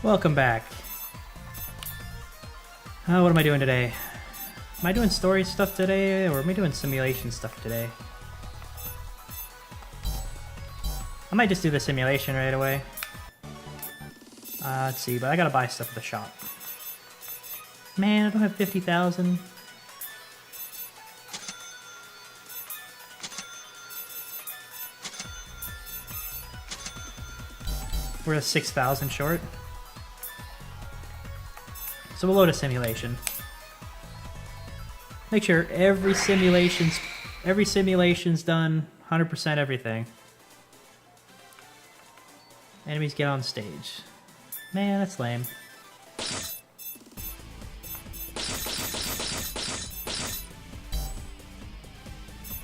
Welcome back. What am I doing today? Am I doing story stuff today, or am I doing simulation stuff today? I might just do the simulation right away. Let's see, but I gotta buy stuff at the shop. Man, I don't have 50,000. We're at 6,000 short. So we'll load a simulation. Make sure every simulation's done, 100% everything. Enemies get on stage. Man, that's lame.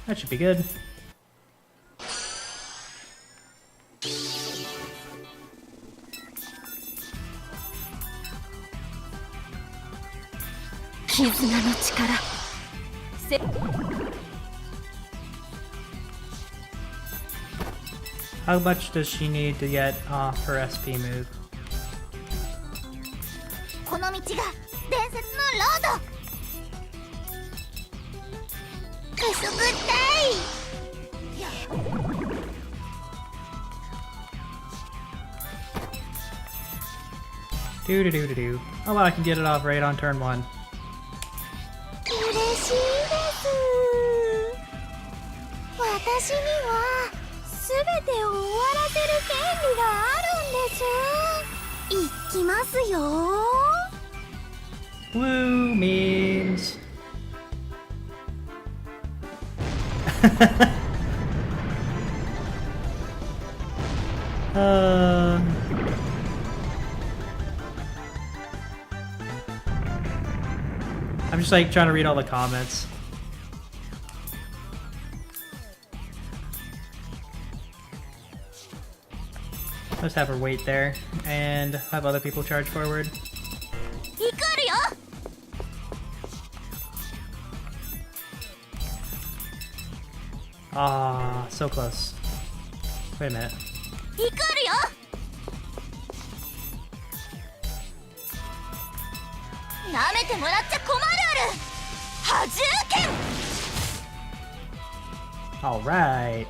That should be good. How much does she need to get off her SP move? Do. Oh wow, I can get it off right on turn 1. Woo, memes. I'm just like trying to read all the comments. Let's have her wait there and have other people charge forward. Ah, so close. Wait a minute. All right.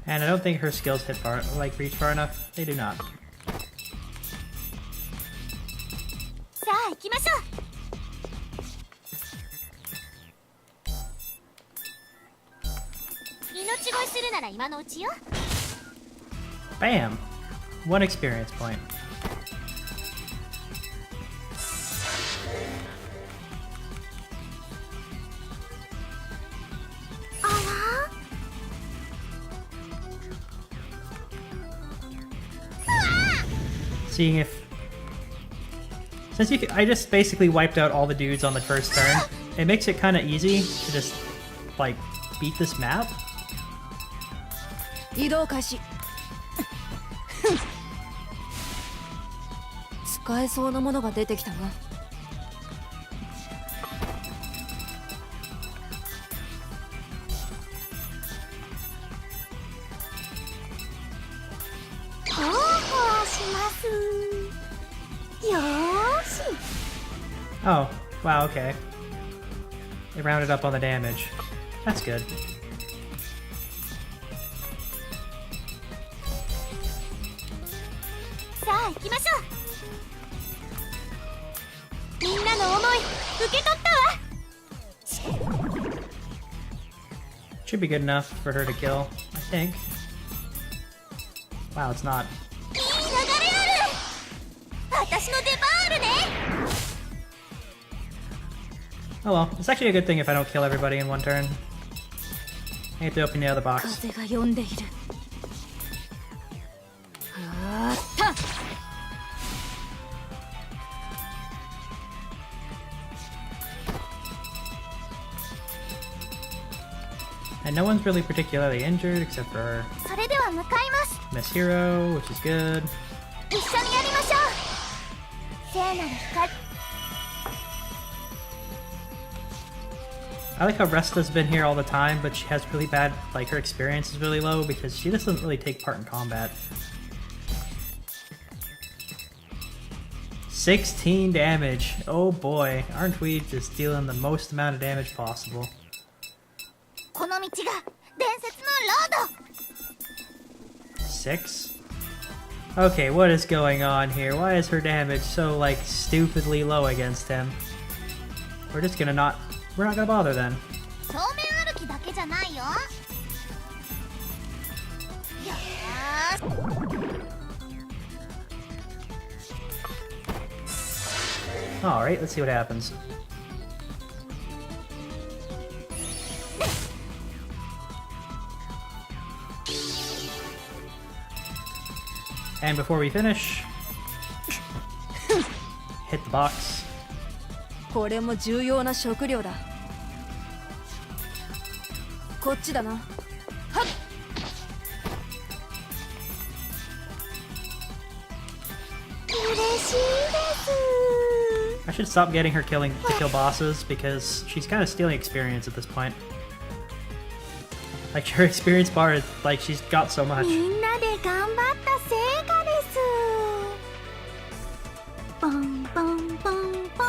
And I don't think her skills hit far, like reach far enough. They do not. Bam! 1 experience point. Seeing if... Since I just basically wiped out all the dudes on the first turn, it makes it kind of easy to just, like, beat this map. Oh, wow, okay. They rounded up on the damage. That's good. Should be good enough for her to kill, I think. Wow, it's not. Oh well, it's actually a good thing if I don't kill everybody in 1 turn. I get to open the other box. And no one's really particularly injured except for それでは向かいます。 Miss Hero, which is good. 一緒にやりましょう。聖なる光。 I like how Resta's been here all the time, but she has really bad, like her experience is really low because she doesn't really take part in combat. 16 damage. Oh boy, aren't we just dealing the most amount of damage possible? この道が伝説のロード。 6? Okay, what is going on here? Why is her damage so, like, stupidly low against him? We're just gonna not... We're not gonna bother then. 正面歩きだけじゃないよ。よーし。 Alright, let's see what happens. And before we finish, hit the box. これも重要な食料だ。こっちだな。はっ。嬉しいです。 I should stop getting her to kill bosses because she's kind of stealing experience at this point. Like her experience bar is like she's got so much. みんなで頑張った成果です。ポンポンポンポン。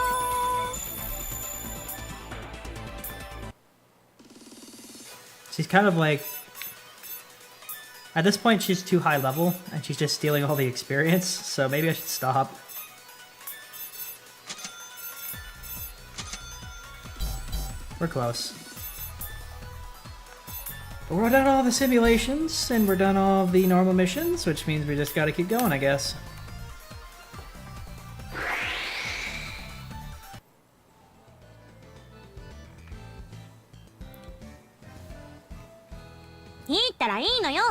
She's kind of like... At this point, she's too high level, and she's just stealing all the experience, so maybe I should stop. We're close. But we're done all the simulations, and we're done all the normal missions, which means we just gotta keep going, I guess. いいったらいいのよ。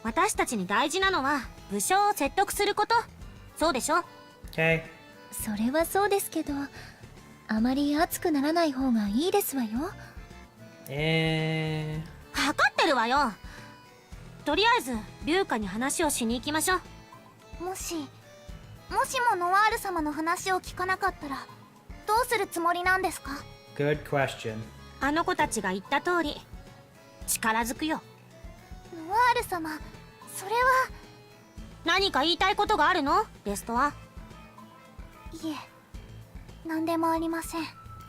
私たちに大事なのは武将を説得すること。そうでしょ。 Okay. それはそうですけど、あまり熱くならない方がいいですわよ。わかってるわよ。とりあえず龍華に話をしに行きましょう。もしもノワール様の話を聞かなかったらどうするつもりなんですか？ Good question. あの子たちが言った通り力ずくよ。ノワール様、それは何か言いたいことがあるの？レストは。いえ、何でもありません。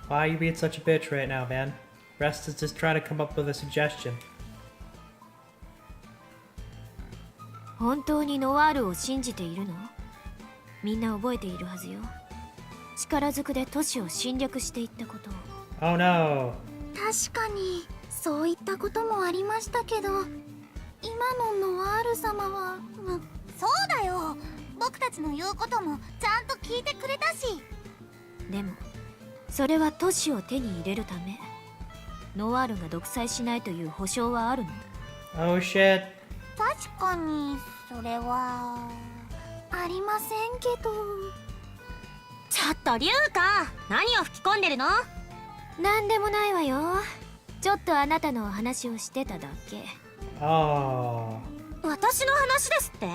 Why are you being such a bitch right now, man? Rest is just trying to come up with a suggestion. 本当にノワールを信じているの？みんな覚えているはずよ。力ずくで都市を侵略していったことを。 Oh no. 確かにそういったこともありましたけど、今のノワール様は、そうだよ。僕たちの言うこともちゃんと聞いてくれたし。でもそれは都市を手に入れるため。ノワールが独裁しないという保証はあるの？ Oh shit. 確かにそれはありませんけど。ちょっと龍華、何を吹き込んでるの？なんでもないわよ。ちょっとあなたの話をしてただけ。Oh. 私の話ですって？え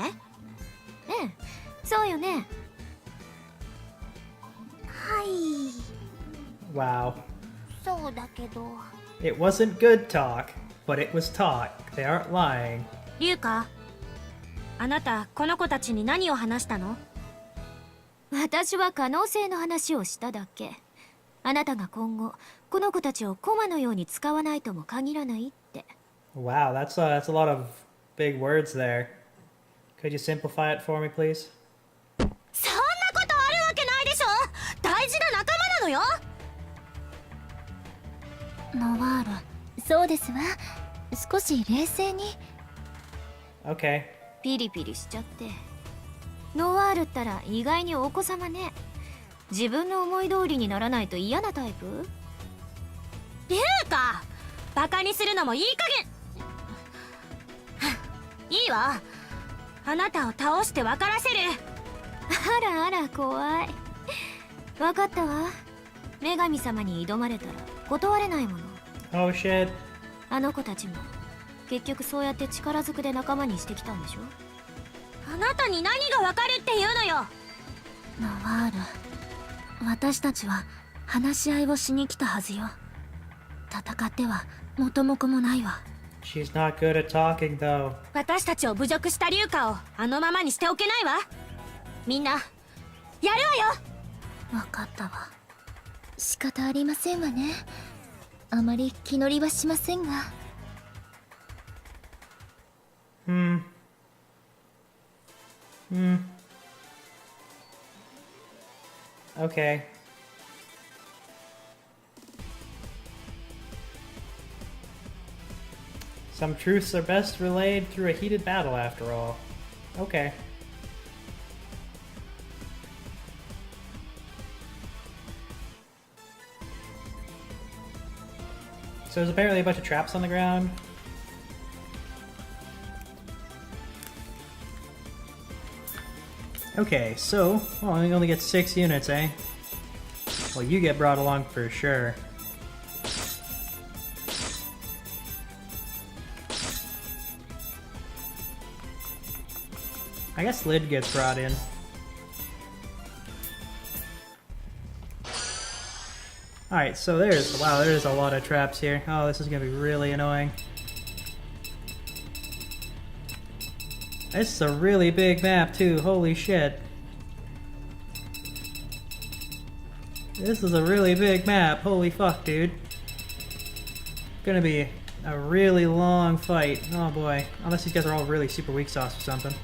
え、そうよね。はい。 Wow. そうだけど。 It wasn't good talk, but it was talk. They aren't lying. 龍華、あなたこの子たちに何を話したの？私は可能性の話をしただけ。あなたが今後この子たちを駒のように使わないとも限らないって。 Wow, that's a lot of big words there. Could you simplify it for me, please? そんなことあるわけないでしょ。大事な仲間なのよ。ノワール、そうですわ。少し冷静に。 Okay. ピリピリしちゃって。ノワールったら意外にお子様ね。自分の思い通りにならないと嫌なタイプ？龍華、バカにするのもいい加減。いいわ。あなたを倒して分からせる。あらあら怖い。分かったわ。女神様に挑まれたら断れないもの。 Oh shit. あの子たちも結局そうやって力ずくで仲間にしてきたんでしょ。あなたに何がわかるっていうのよ。ノワール、私たちは話し合いをしに来たはずよ。戦っては元も子もないわ。 She's not good at talking, though. 私たちを侮辱した龍華をあのままにしておけないわ。みんなやるわよ。分かったわ。仕方ありませんわね。あまり気乗りはしませんが。Okay. Some truths are best relayed through a heated battle, after all. Okay. So there's apparently a bunch of traps on the ground. Okay, so, well, I only get 6 units, eh? Well, you get brought along for sure. I guess Lid gets brought in. Alright, so there's a lot of traps here. Oh, this is gonna be really annoying. This is a really big map too, holy shit. This is a really big map, holy fuck, dude. Gonna be a really long fight, oh boy. Unless these guys are all really super weak sauce or something.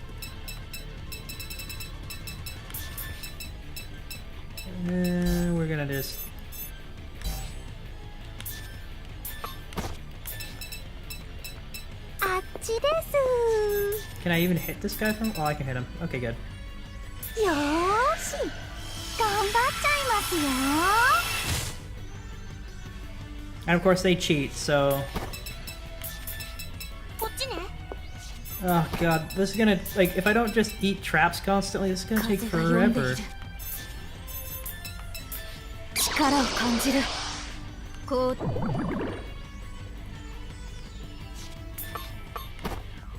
We're gonna just... Can I even hit this guy from? Oh, I can hit him. Okay, good. And of course they cheat, so... Oh god, this is gonna, like, if I don't just eat traps constantly, this is gonna take forever.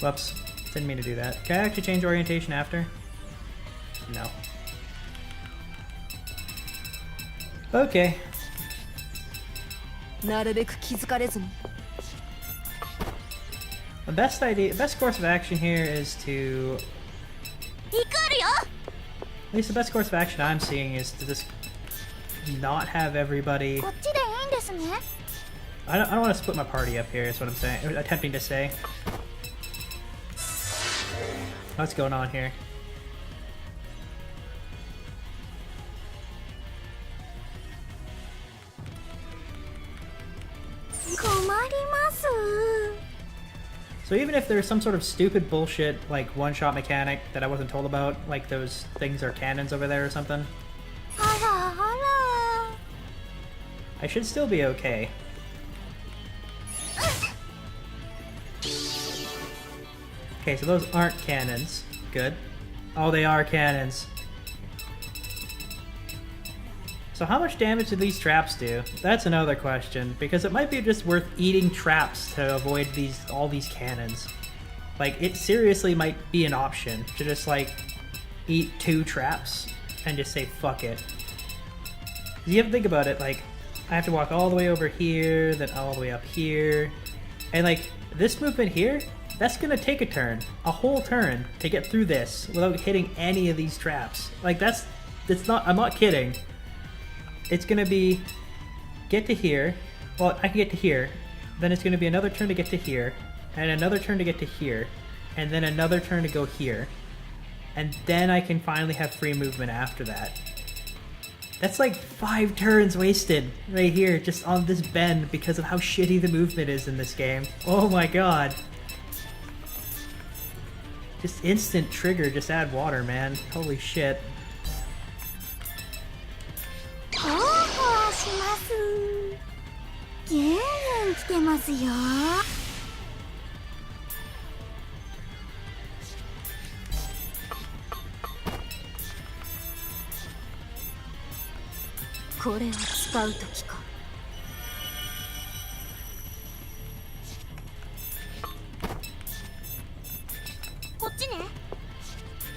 Whoops. Didn't mean to do that. Can I actually change orientation after? No. Okay. The best course of action here is to... At least the best course of action I'm seeing is to just not have everybody... I don't want to split my party up here, is what I'm saying. Attempting to say. What's going on here? So even if there's some sort of stupid bullshit, like one-shot mechanic that I wasn't told about, like those things are cannons over there or something, I should still be okay. Okay, so those aren't cannons. Good. Oh, they are cannons. So how much damage do these traps do? That's another question, because it might be just worth eating traps to avoid all these cannons. Like, it seriously might be an option to just, like, eat 2 traps and just say, fuck it. 'Cause you have to think about it, like, I have to walk all the way over here, then all the way up here, and, like, this movement here, that's gonna take a turn, a whole turn, to get through this without hitting any of these traps. Like, that's not, I'm not kidding. It's gonna be, get to here, well, I can get to here, then it's gonna be another turn to get to here, and another turn to get to here, and then another turn to go here, and then I can finally have free movement after that. That's like 5 turns wasted right here, just on this bend, because of how shitty the movement is in this game. Oh my god. Just instant trigger, just add water, man. Holy shit.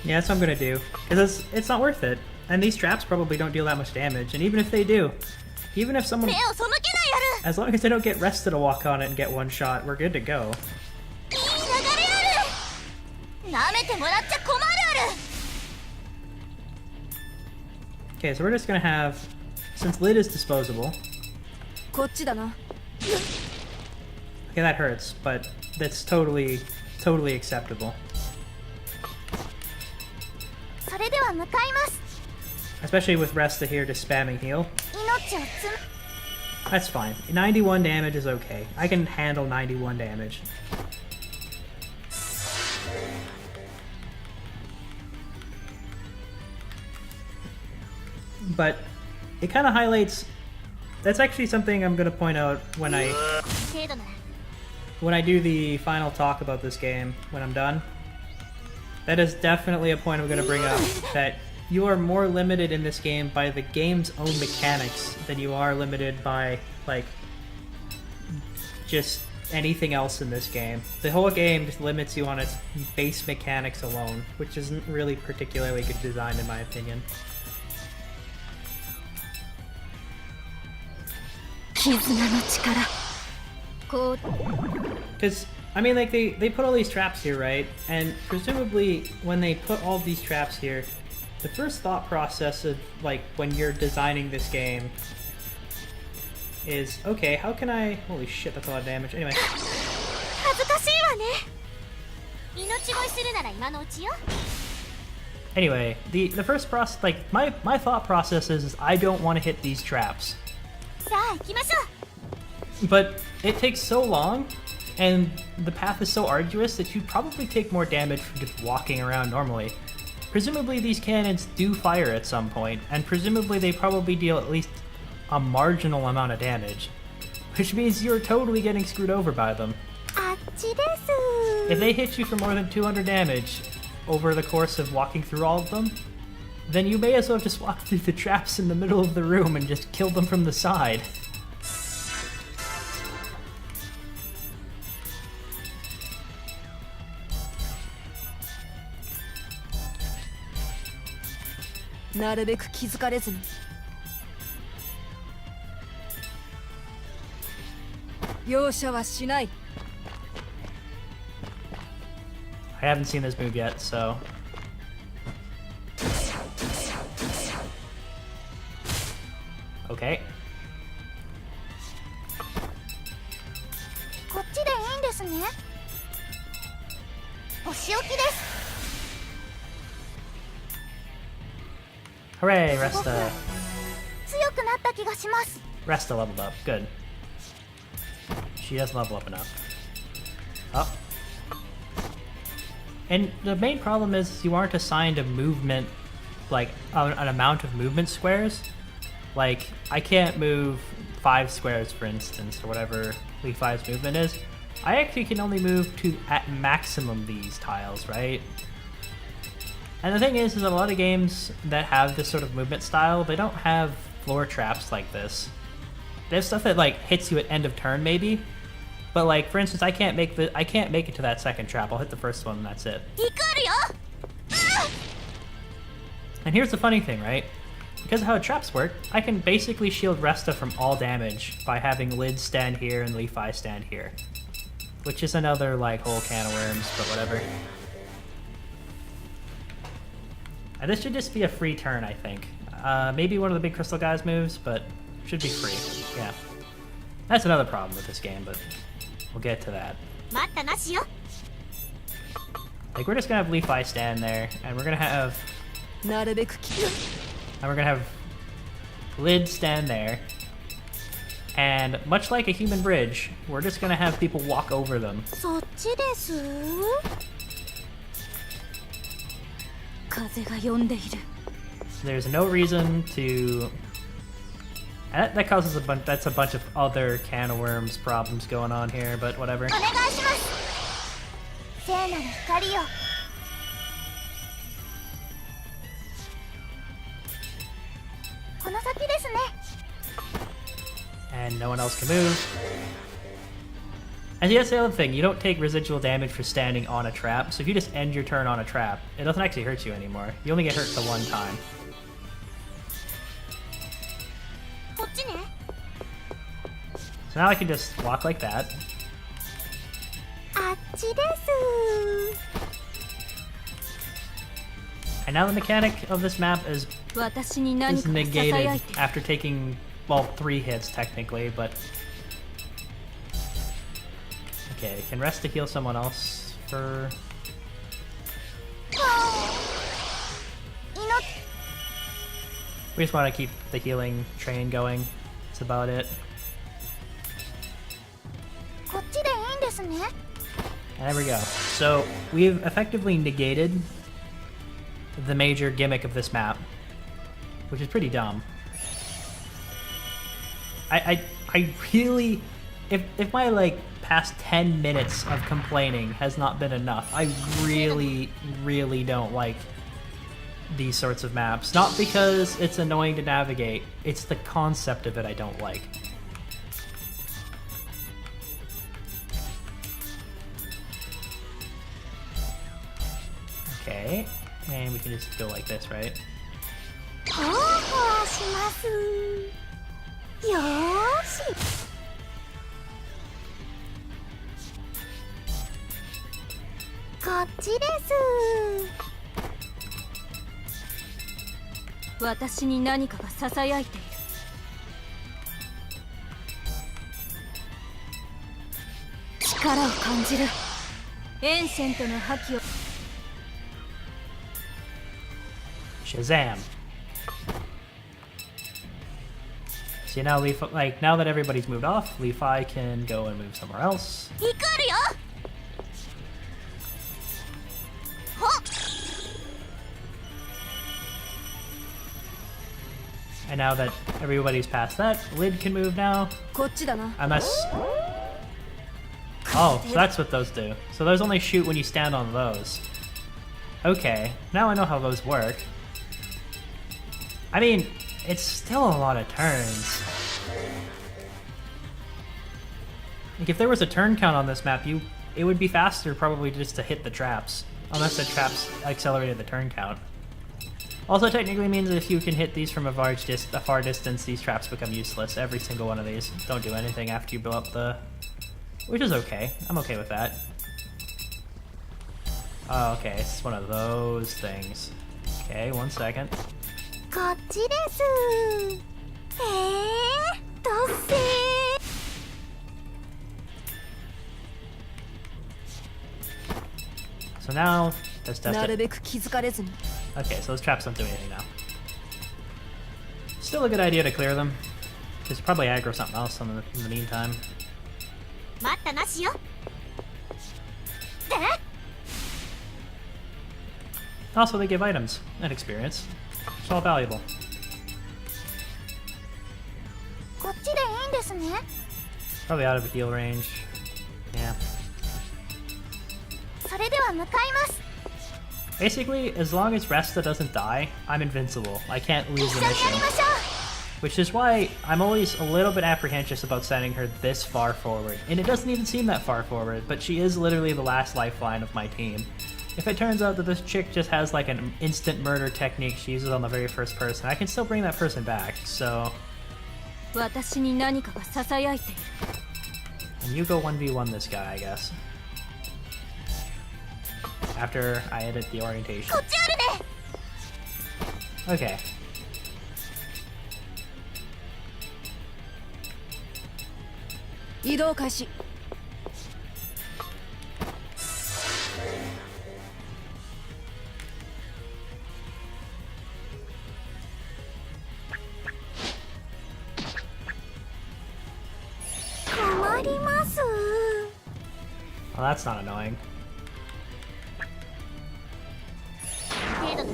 Yeah, that's what I'm gonna do. Because it's not worth it. And these traps probably don't deal that much damage. And even if they do, even if someone... As long as they don't get Resta to walk on it and get one shot, we're good to go. Okay, so we're just gonna have... Since lid is disposable... Okay, that hurts, but that's totally acceptable. Especially with Resta here to spamming heal. That's fine. 91 damage is okay. I can handle 91 damage. But it kind of highlights... That's actually something I'm going to point out when I do the final talk about this game, when I'm done. That is definitely a point I'm going to bring up, that you are more limited in this game by the game's own mechanics than you are limited by, like, just anything else in this game. The whole game just limits you on its base mechanics alone, which isn't really particularly good design in my opinion. Because, I mean, like, they put all these traps here, right? And presumably, when they put all these traps here, the first thought process of, like, when you're designing this game is, okay, how can I... Holy shit, that's a lot of damage. Anyway. Anyway, the first process, like, my thought process is I don't want to hit these traps. But it takes so long, and the path is so arduous that you'd probably take more damage from just walking around normally. Presumably these cannons do fire at some point, and presumably they probably deal at least a marginal amount of damage, which means you're totally getting screwed over by them. If they hit you for more than 200 damage over the course of walking through all of them, then you may as well just walk through the traps in the middle of the room and just kill them from the side. I haven't seen this move yet, so... Okay. Hooray, Resta. Resta leveled up. Good. She doesn't level up enough. Oh. And the main problem is you aren't assigned a movement, like, an amount of movement squares. Like, I can't move 5 squares, for instance, or whatever Leaf 5's movement is. I actually can only move to, at maximum, these tiles, right? And the thing is a lot of games that have this sort of movement style, they don't have floor traps like this. They have stuff that, like, hits you at end of turn, maybe. But, like, for instance, I can't make it to that second trap. I'll hit the first one and that's it. And here's the funny thing, right? Because of how traps work, I can basically shield Resta from all damage by having Lid stand here and Leaf stand here. Which is another, like, whole can of worms, but whatever. And this should just be a free turn, I think. Maybe one of the big crystal guys moves, but should be free. Yeah. That's another problem with this game, but we'll get to that. Like, we're just gonna have Leaf stand there, and we're gonna have... And we're gonna have Lid stand there. And much like a human bridge, we're just gonna have people walk over them. There's no reason to... That causes a bunch... That's a bunch of other can of worms problems going on here, but whatever. And no one else can move. And that's the other thing, you don't take residual damage for standing on a trap, so if you just end your turn on a trap, it doesn't actually hurt you anymore. You only get hurt the one time. こっちね。 So now I can just walk like that. あっちです。 And now the mechanic of this map is 私に何かささや negated いて after taking, well, 3 hits technically, but... Okay, can rest to heal someone else for... We just want to keep the healing train going. That's about it. こっちでいいんですね。 And there we go. So we've effectively negated the major gimmick of this map, which is pretty dumb. I really, if my like past 10 minutes of complaining has not been enough, I really don't like these sorts of maps. Not because it's annoying to navigate, it's the concept of it I don't like. Okay, and we can just go like this, right? ほわほわします。よーし。こっちです。私に何かがささやいている。力を感じる。エンセントの覇気を。 Shazam! See, now like now that everybody's moved off, Leafy can go and move somewhere else. 行くるよ。ほっ。 And now that everybody's past that, Lid can move now. こっちだな。 Unless... Oh, so that's what those do. So those only shoot when you stand on those. Okay, now I know how those work. I mean, it's still a lot of turns. Like, if there was a turn count on this map, it would be faster probably just to hit the traps. Unless the traps accelerated the turn count. Also technically means that if you can hit these from a far distance, these traps become useless. Every single one of these don't do anything after you blow up the... Which is okay. I'm okay with that. Oh, okay, it's one of those things. Okay, 1 second. こっちです。どっせー。 So now, let's test なる it. べく気づかれずに。 Okay, so those traps don't do anything now. Still a good idea to clear them. Just probably aggro something else in the meantime. 待ったなしよ。で Also, they give items and experience. It's all valuable. こっちでいいんですね。 Probably out of heal range. Yeah. それでは向かいます。 Basically, as long as Resta doesn't die, I'm invincible. I can't 一 lose 緒 the にやり mission. ましょう。 Which is why I'm always a little bit apprehensive about sending her this far forward. And it doesn't even seem that far forward, but she is literally the last lifeline of my team. If it turns out that this chick just has like an instant murder technique she uses on the very first person, I can still bring that person back, so... 私に何かがささやいている。 And you go 1v1 this guy, I guess. After I edit the orientation. こっちあるね。 Okay. 移動開始。困ります。 Well, that's not annoying. 程度だ。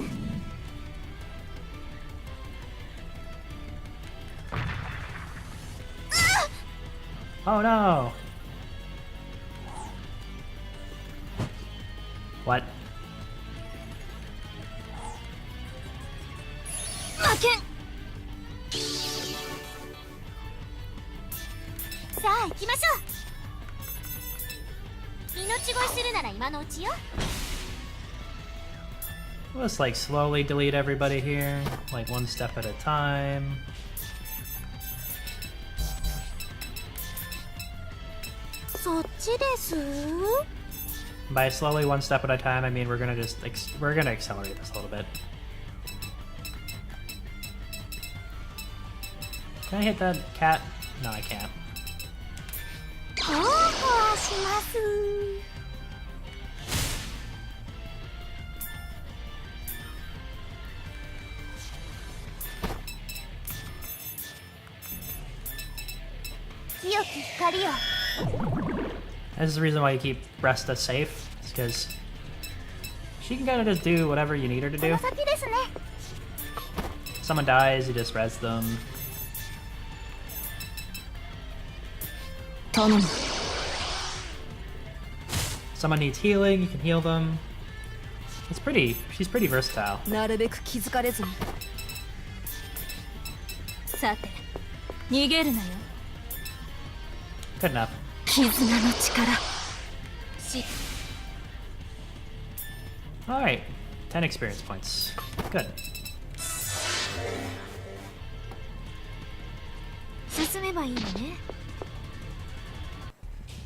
Oh no! What? 負けん。さあ行きましょう。Let's like slowly delete everybody here, like one step at a time. By slowly one step at a time, I mean we're gonna just we're gonna accelerate this a little bit. Can I hit that cat? No, I can't. This is the reason why you keep Resta safe. It's because she can kind of just do whatever you need her to do. Someone dies, you just res them. Someone needs healing, you can heal them. She's pretty versatile. Good enough. Alright, 10 experience points. Good. 進めばいいのね。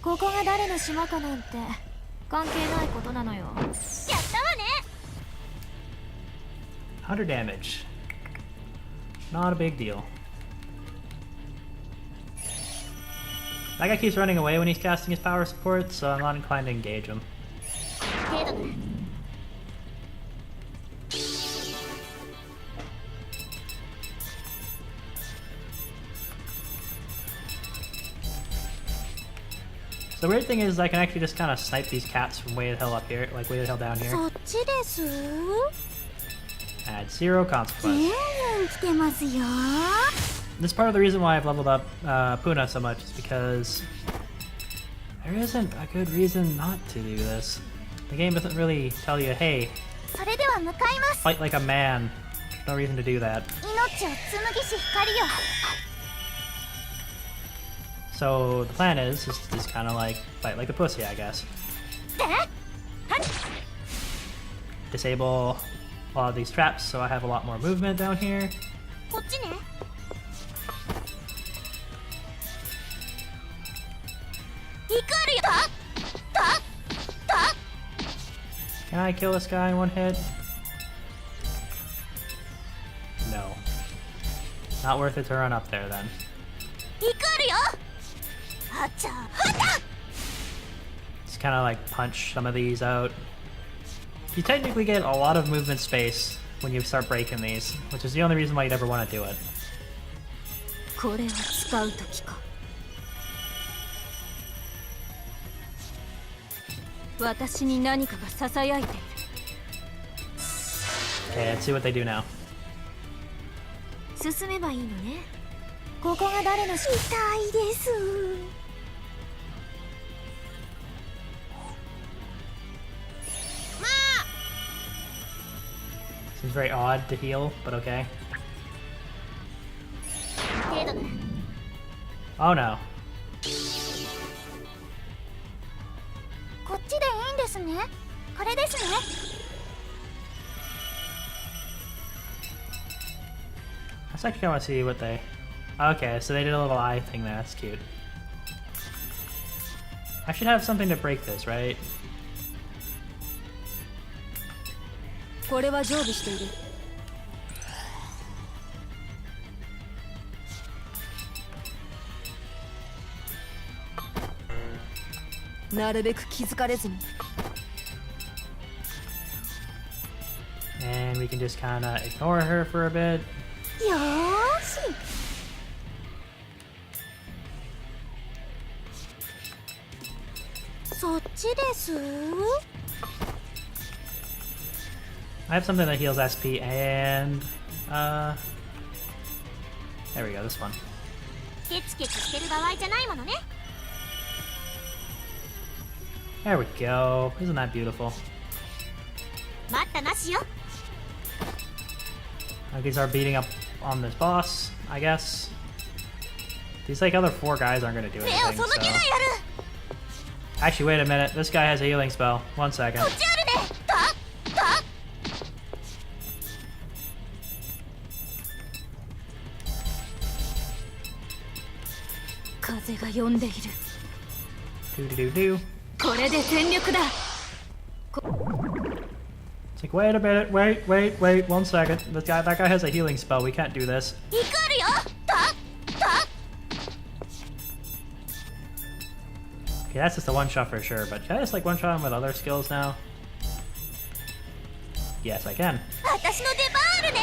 ここが誰の島かなんて関係ないことなのよ。やったわね。100 damage. Not a big deal. That guy keeps running away when he's casting his power support, so I'm not inclined to engage him. The weird thing is I can actually just kind of snipe these cats from way the hell up here, like way the hell down here. At 0 consequence. This is part of the reason why I've leveled up Puna so much, is because there isn't a good reason not to do this. The game doesn't really tell you, hey, fight like a man. There's no reason to do that. So the plan is to just kind of like fight like a pussy, I guess. Disable a lot of these traps so I have a lot more movement down here. Can I kill this guy in one hit? No. Not worth it to run up there then. Just kind of like punch some of these out. You technically get a lot of movement space when you start breaking these, which is the only reason why you'd ever want to do it. Okay, let's see what they do now. Seems very odd to heal, but okay. Oh no. I actually want to see what they... Okay, so they did a little eye thing there, that's cute. I should have something to break this, right? And we can just kind of ignore her for a bit. I have something that heals SP and there we go, this one. There we go. Isn't that beautiful? These are beating up on this boss, I guess. These like other 4 guys aren't gonna do anything, so... Actually, wait a minute. This guy has a healing spell. 1 second. こっちあるね。風が呼んでいる。 Do-do-do-do. これで全力だ。 It's like, wait a minute. Wait. 1 second. That guy has a healing spell. We can't do this. 怒るよ。Okay, that's just a one shot for sure. But can I just like one shot him with other skills now? Yes, I can. 私の出番あるね。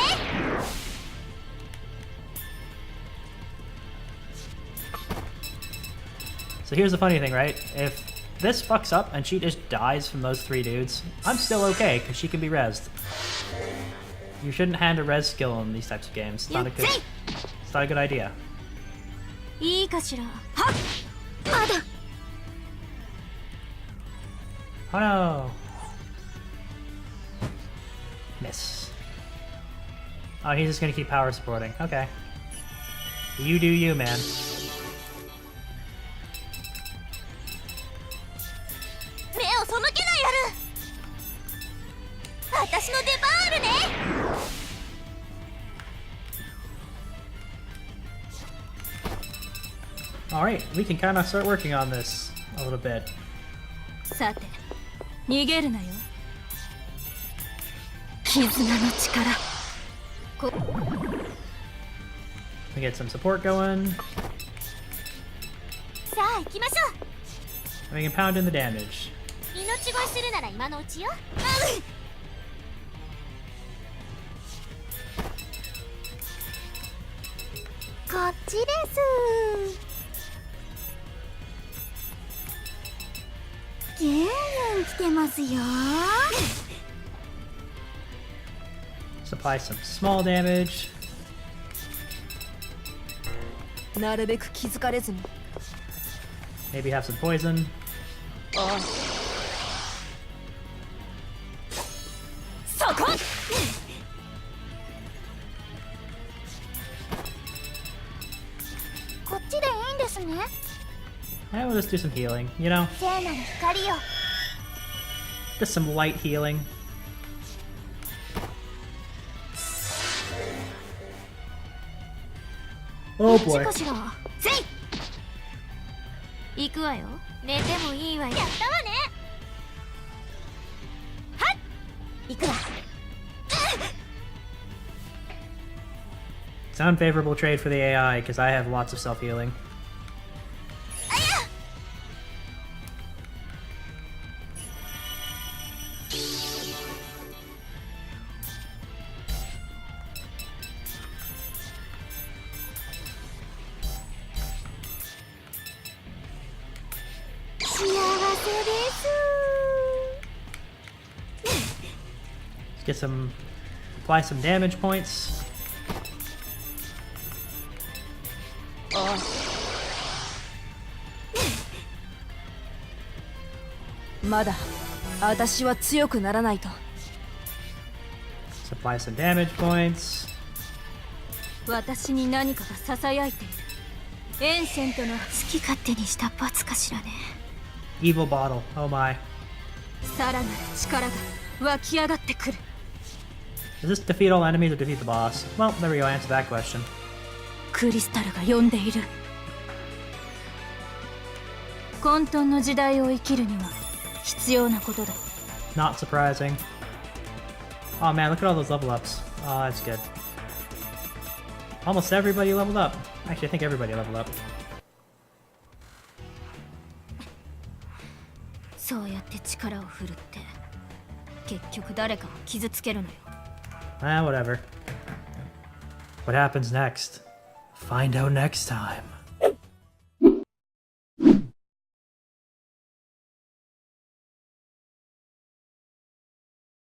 So here's the funny thing, right? If this fucks up and she just dies from those 3 dudes, I'm still okay, because she can be rezzed. You shouldn't hand a res skill in these types of games. It's not a good idea. いいかしら。はっ。まだ。 Oh no! Miss. Oh, he's just gonna keep power supporting. Okay. You do you, man. 目を背けないやる。私の出番あるね。 Alright, we can kind of start working on this a little bit. さて、逃げるなよ。絆の力。We get some support going. さあ行きましょう。 And we can pound in the damage. 命乞いするなら今のうちよ。こっちです。ギューン来てますよ。 Supply some small damage. なるべく気づかれずに。 Maybe have some poison. そこ。 こっちでいいんですね。 And we'll just do some healing, you know? 聖なる光よ。 Just some light healing. Oh こっ boy. ちかしら。せい。行くわよ。寝てもいいわよ。やったわね。はっ。いくら。 It's an unfavorable trade for the AI because I have lots of self-healing. あや。 幸せです。 Let's get some, apply some damage points. まだ私は強くならないと。 Supply some damage points. 私に何かがささやいている。エンセントの好き勝手にした罰かしらね。 Evil bottle. Oh my. さらなる力が湧き上がってくる。 Does this defeat all enemies or defeat the boss? Well, there we go. Answer that question. クリスタルが呼んでいる。混沌の時代を生きるには必要なことだ。 Not surprising. Oh man, look at all those level ups. Oh, that's good. Almost everybody leveled up. Actually, I think everybody leveled up. そうやって力を振るって結局誰かを傷つけるのよ。 Ah, whatever. What happens next? Find out next time.